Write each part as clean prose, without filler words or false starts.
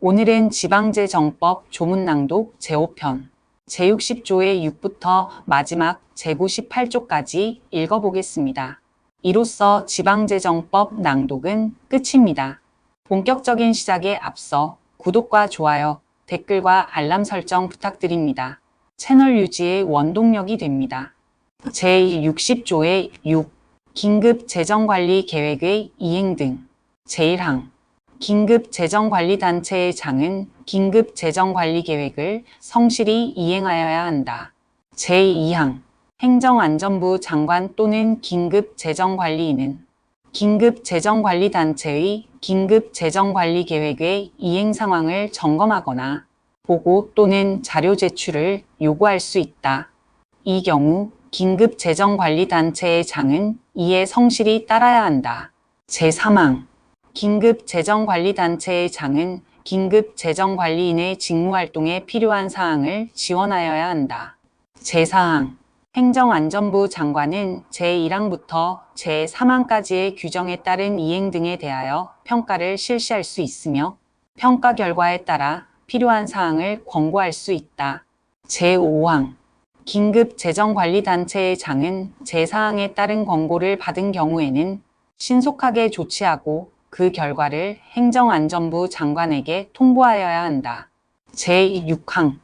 오늘은 지방재정법 조문 낭독 제5편 제60조의 6부터 마지막 제98조까지 읽어보겠습니다. 이로써 지방재정법 낭독은 끝입니다. 본격적인 시작에 앞서 구독과 좋아요, 댓글과 알람 설정 부탁드립니다. 채널 유지에 원동력이 됩니다. 제60조의 6. 긴급재정관리 계획의 이행 등. 제1항. 긴급재정관리단체의 장은 긴급재정관리계획을 성실히 이행하여야 한다. 제2항. 행정안전부 장관 또는 긴급재정관리인은 긴급재정관리단체의 긴급재정관리계획의 이행 상황을 점검하거나 보고 또는 자료 제출을 요구할 수 있다. 이 경우 긴급재정관리단체의 장은 이에 성실히 따라야 한다. 제3항. 긴급재정관리단체의 장은 긴급재정관리인의 직무활동에 필요한 사항을 지원하여야 한다. 제4항. 행정안전부 장관은 제1항부터 제3항까지의 규정에 따른 이행 등에 대하여 평가를 실시할 수 있으며 평가 결과에 따라 필요한 사항을 권고할 수 있다. 제5항. 긴급재정관리단체의 장은 제4항에 따른 권고를 받은 경우에는 신속하게 조치하고 그 결과를 행정안전부 장관에게 통보하여야 한다. 제6항.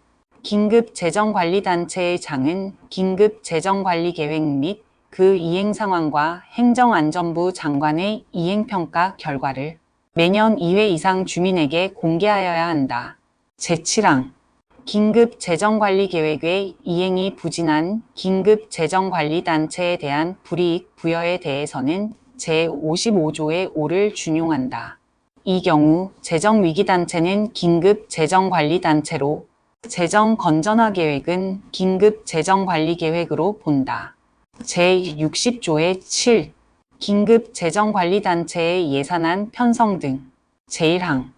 긴급재정관리단체의 장은 긴급재정관리계획 및 그 이행 상황과 행정안전부 장관의 이행평가 결과를 매년 2회 이상 주민에게 공개하여야 한다. 제7항. 긴급재정관리계획의 이행이 부진한 긴급재정관리단체에 대한 불이익 부여에 대해서는 제55조의 5를 준용한다. 이 경우 재정위기단체는 긴급재정관리단체로 재정건전화계획은 긴급재정관리계획으로 본다. 제60조의 7. 긴급재정관리단체의 예산안 편성 등. 제1항.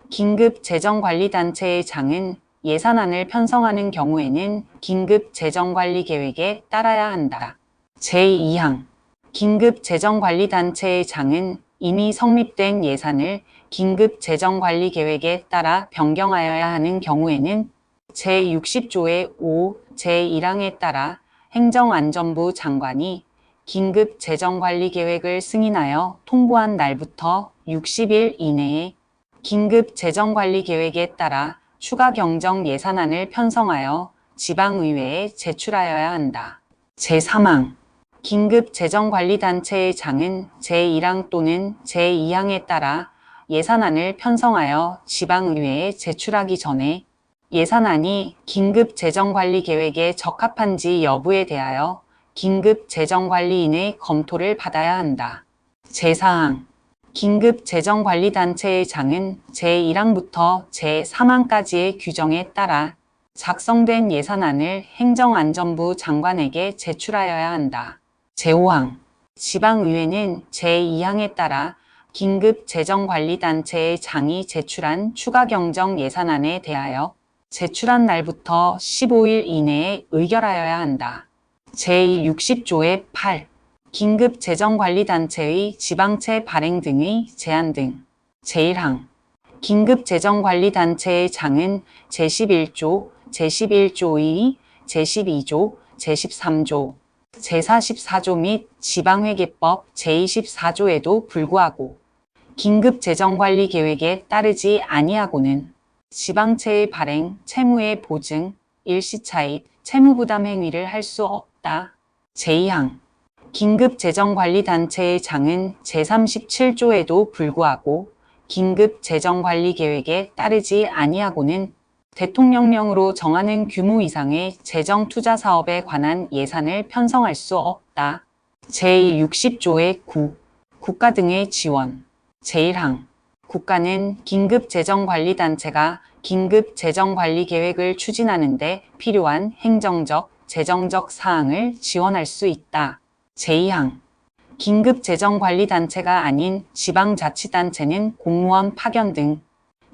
긴급재정관리단체의 장은 예산안을 편성하는 경우에는 긴급재정관리계획에 따라야 한다. 제2항. 긴급재정관리단체의 장은 이미 성립된 예산을 긴급재정관리계획에 따라 변경하여야 하는 경우에는 제60조의 5, 제1항에 따라 행정안전부 장관이 긴급재정관리계획을 승인하여 통보한 날부터 60일 이내에 긴급재정관리계획에 따라 추가 경정 예산안을 편성하여 지방의회에 제출하여야 한다. 제3항. 긴급재정관리단체의 장은 제1항 또는 제2항에 따라 예산안을 편성하여 지방의회에 제출하기 전에 예산안이 긴급재정관리계획에 적합한지 여부에 대하여 긴급재정관리인의 검토를 받아야 한다. 제4항. 긴급재정관리단체의 장은 제1항부터 제3항까지의 규정에 따라 작성된 예산안을 행정안전부 장관에게 제출하여야 한다. 제5항. 지방의회는 제2항에 따라 긴급재정관리단체의 장이 제출한 추가경정 예산안에 대하여 제출한 날부터 15일 이내에 의결하여야 한다. 제60조의 8. 긴급재정관리단체의 지방채 발행 등의 제한 등. 제1항. 긴급재정관리단체의 장은 제11조, 제11조 2, 제12조, 제13조, 제44조 및 지방회계법 제24조에도 불구하고 긴급재정관리계획에 따르지 아니하고는 지방채의 발행, 채무의 보증, 일시차입, 채무부담 행위를 할 수 없다. 제2항. 긴급재정관리단체의 장은 제37조에도 불구하고 긴급재정관리계획에 따르지 아니하고는 대통령령으로 정하는 규모 이상의 재정투자사업에 관한 예산을 편성할 수 없다. 제60조의 9. 국가 등의 지원. 제1항. 국가는 긴급재정관리단체가 긴급재정관리계획을 추진하는 데 필요한 행정적, 재정적 사항을 지원할 수 있다. 제2항. 긴급재정관리단체가 아닌 지방자치단체는 공무원 파견 등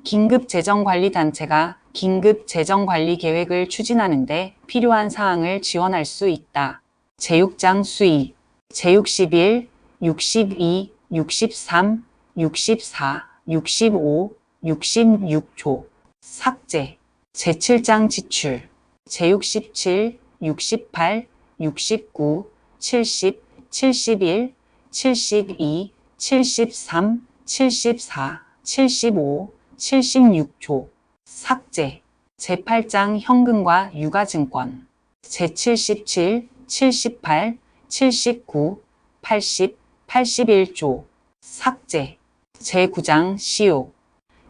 긴급재정관리단체가 긴급재정관리계획을 추진하는 데 필요한 사항을 지원할 수 있다. 제6장 수의. 제61, 62, 63, 64, 65, 66조 삭제 제7장 지출 제67, 68, 69, 70, 71, 72, 73, 74, 75, 76조 삭제 제8장 현금과 유가증권 제77, 78, 79, 80, 81조 삭제 제9장 시효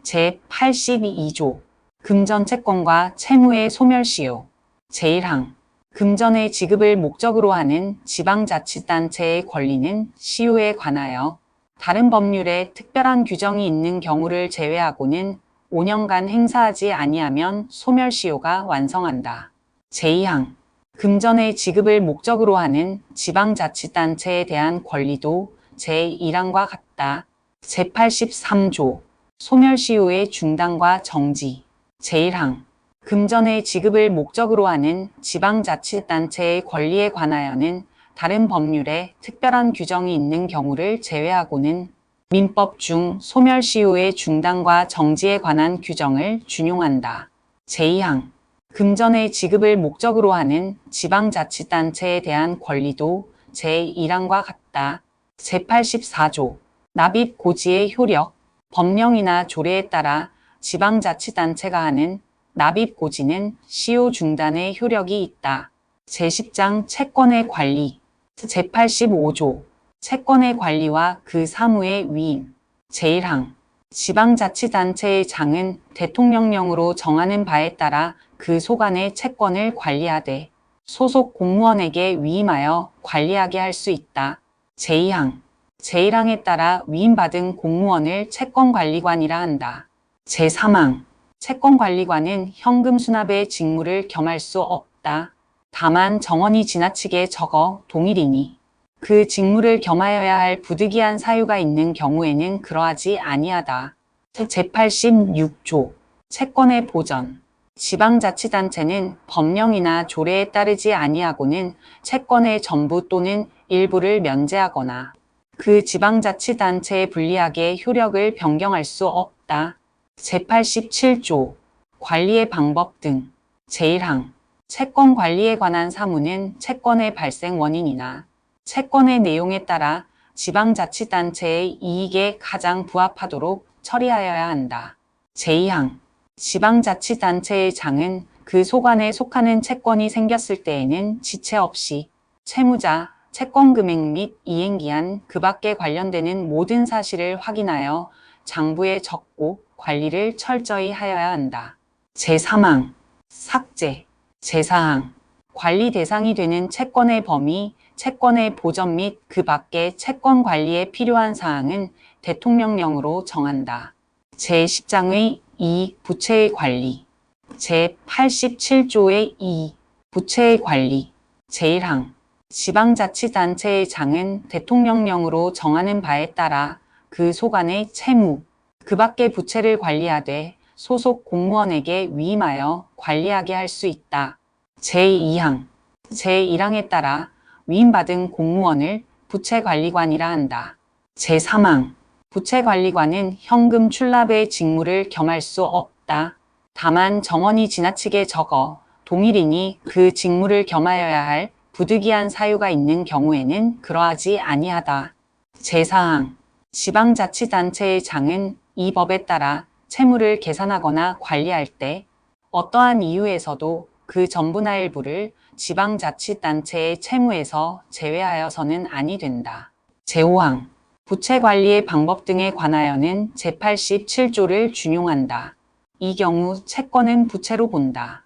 제82조 금전 채권과 채무의 소멸시효 제1항 금전의 지급을 목적으로 하는 지방자치단체의 권리는 시효에 관하여 다른 법률에 특별한 규정이 있는 경우를 제외하고는 5년간 행사하지 아니하면 소멸시효가 완성한다. 제2항 금전의 지급을 목적으로 하는 지방자치단체에 대한 권리도 제1항과 같다. 제83조 소멸시효의 중단과 정지 제1항 금전의 지급을 목적으로 하는 지방자치단체의 권리에 관하여는 다른 법률에 특별한 규정이 있는 경우를 제외하고는 민법 중 소멸시효의 중단과 정지에 관한 규정을 준용한다. 제2항 금전의 지급을 목적으로 하는 지방자치단체에 대한 권리도 제1항과 같다. 제84조 납입 고지의 효력 법령이나 조례에 따라 지방자치단체가 하는 납입 고지는 시효 중단의 효력이 있다. 제10장 채권의 관리 제85조 채권의 관리와 그 사무의 위임 제1항 지방자치단체의 장은 대통령령으로 정하는 바에 따라 그 소관의 채권을 관리하되 소속 공무원에게 위임하여 관리하게 할 수 있다. 제2항 제1항에 따라 위임받은 공무원을 채권관리관이라 한다. 제3항 채권관리관은 현금 수납의 직무를 겸할 수 없다. 다만 정원이 지나치게 적어 동일이니 그 직무를 겸하여야 할 부득이한 사유가 있는 경우에는 그러하지 아니하다. 제86조 채권의 보전 지방자치단체는 법령이나 조례에 따르지 아니하고는 채권의 전부 또는 일부를 면제하거나 그 지방자치단체에 불리하게 효력을 변경할 수 없다. 제87조 관리의 방법 등 제1항 채권 관리에 관한 사무는 채권의 발생 원인이나 채권의 내용에 따라 지방자치단체의 이익에 가장 부합하도록 처리하여야 한다. 제2항 지방자치단체의 장은 그 소관에 속하는 채권이 생겼을 때에는 지체 없이 채무자, 채권 금액 및 이행기한 그 밖에 관련되는 모든 사실을 확인하여 장부에 적고 관리를 철저히 하여야 한다. 제3항 삭제 제4항 관리 대상이 되는 채권의 범위, 채권의 보전 및 그 밖의 채권 관리에 필요한 사항은 대통령령으로 정한다. 제10장의 2 부채의 관리 제87조의 2 부채의 관리 제1항 지방자치단체의 장은 대통령령으로 정하는 바에 따라 그 소관의 채무, 그 밖의 부채를 관리하되 소속 공무원에게 위임하여 관리하게 할 수 있다. 제2항 제1항에 따라 위임받은 공무원을 부채관리관이라 한다. 제3항 부채관리관은 현금 출납의 직무를 겸할 수 없다. 다만 정원이 지나치게 적어 동일이니 그 직무를 겸하여야 할 부득이한 사유가 있는 경우에는 그러하지 아니하다. 제4항 지방자치단체의 장은 이 법에 따라 채무를 계산하거나 관리할 때 어떠한 이유에서도 그 전부나 일부를 지방자치단체의 채무에서 제외하여서는 아니 된다. 제5항 부채관리의 방법 등에 관하여는 제87조를 준용한다. 이 경우 채권은 부채로 본다.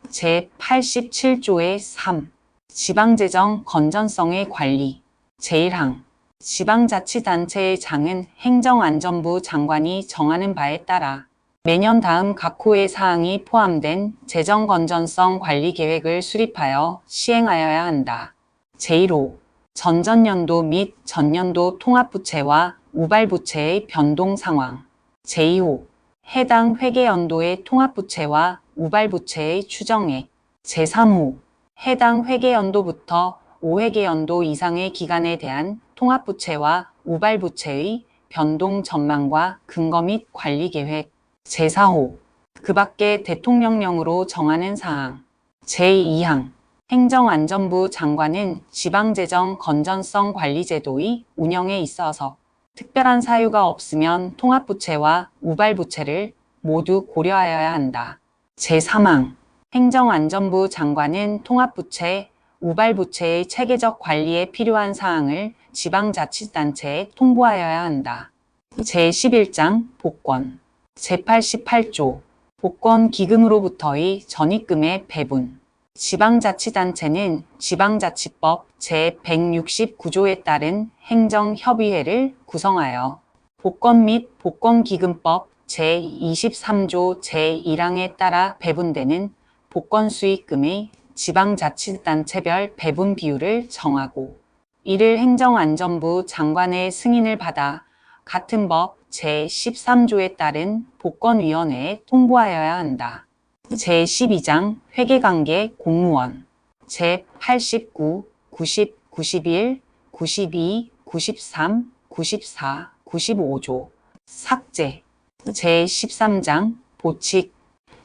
제87조의 3 지방재정 건전성의 관리 제1항 지방자치단체의 장은 행정안전부 장관이 정하는 바에 따라 매년 다음 각 호의 사항이 포함된 재정건전성 관리계획을 수립하여 시행하여야 한다. 제1호 전전년도 및 전년도 통합부채와 우발부채의 변동 상황 제2호 해당 회계연도의 통합부채와 우발부채의 추정액 제3호 해당 회계연도부터 5회계연도 이상의 기간에 대한 통합부채와 우발부채의 변동 전망과 근거 및 관리계획 제4호 그 밖에 대통령령으로 정하는 사항. 제2항 행정안전부 장관은 지방재정 건전성 관리제도의 운영에 있어서 특별한 사유가 없으면 통합부채와 우발부채를 모두 고려하여야 한다. 제3항 행정안전부 장관은 통합부채, 우발부채의 체계적 관리에 필요한 사항을 지방자치단체에 통보하여야 한다. 제11장 복권 제88조 복권기금으로부터의 전입금의 배분 지방자치단체는 지방자치법 제169조에 따른 행정협의회를 구성하여 복권 및 복권기금법 제23조 제1항에 따라 배분되는 복권수익금의 지방자치단체별 배분 비율을 정하고 이를 행정안전부 장관의 승인을 받아 같은 법 제13조에 따른 복권위원회에 통보하여야 한다. 제12장 회계관계 공무원 제89, 90, 91, 92, 93, 94, 95조 삭제 제13장 보칙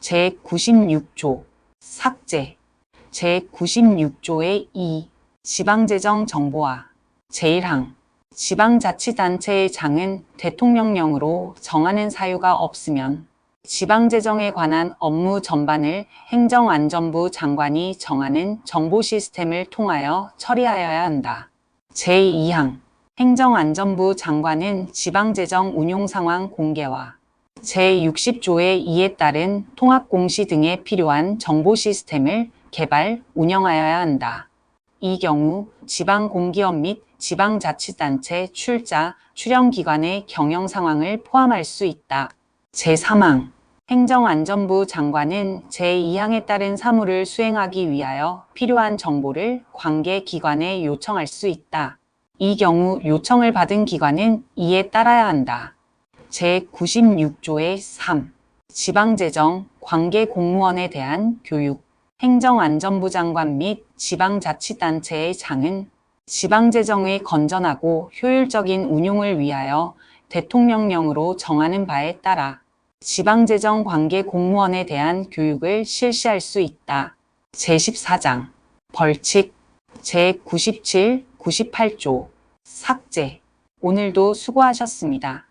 제96조 삭제 제96조의 2 지방재정 정보화 제1항 지방자치단체의 장은 대통령령으로 정하는 사유가 없으면 지방재정에 관한 업무 전반을 행정안전부 장관이 정하는 정보 시스템을 통하여 처리하여야 한다. 제2항 행정안전부 장관은 지방재정 운용 상황 공개와 제60조의 이에 따른 통합공시 등에 필요한 정보 시스템을 개발, 운영하여야 한다. 이 경우 지방공기업 및 지방자치단체 출자, 출연기관의 경영 상황을 포함할 수 있다. 제3항 행정안전부 장관은 제2항에 따른 사무를 수행하기 위하여 필요한 정보를 관계 기관에 요청할 수 있다. 이 경우 요청을 받은 기관은 이에 따라야 한다. 제96조의 3 지방재정 관계 공무원에 대한 교육 행정안전부 장관 및 지방자치단체의 장은 지방재정의 건전하고 효율적인 운용을 위하여 대통령령으로 정하는 바에 따라 지방재정 관계 공무원에 대한 교육을 실시할 수 있다. 제14장 벌칙 제97, 98조 삭제 오늘도 수고하셨습니다.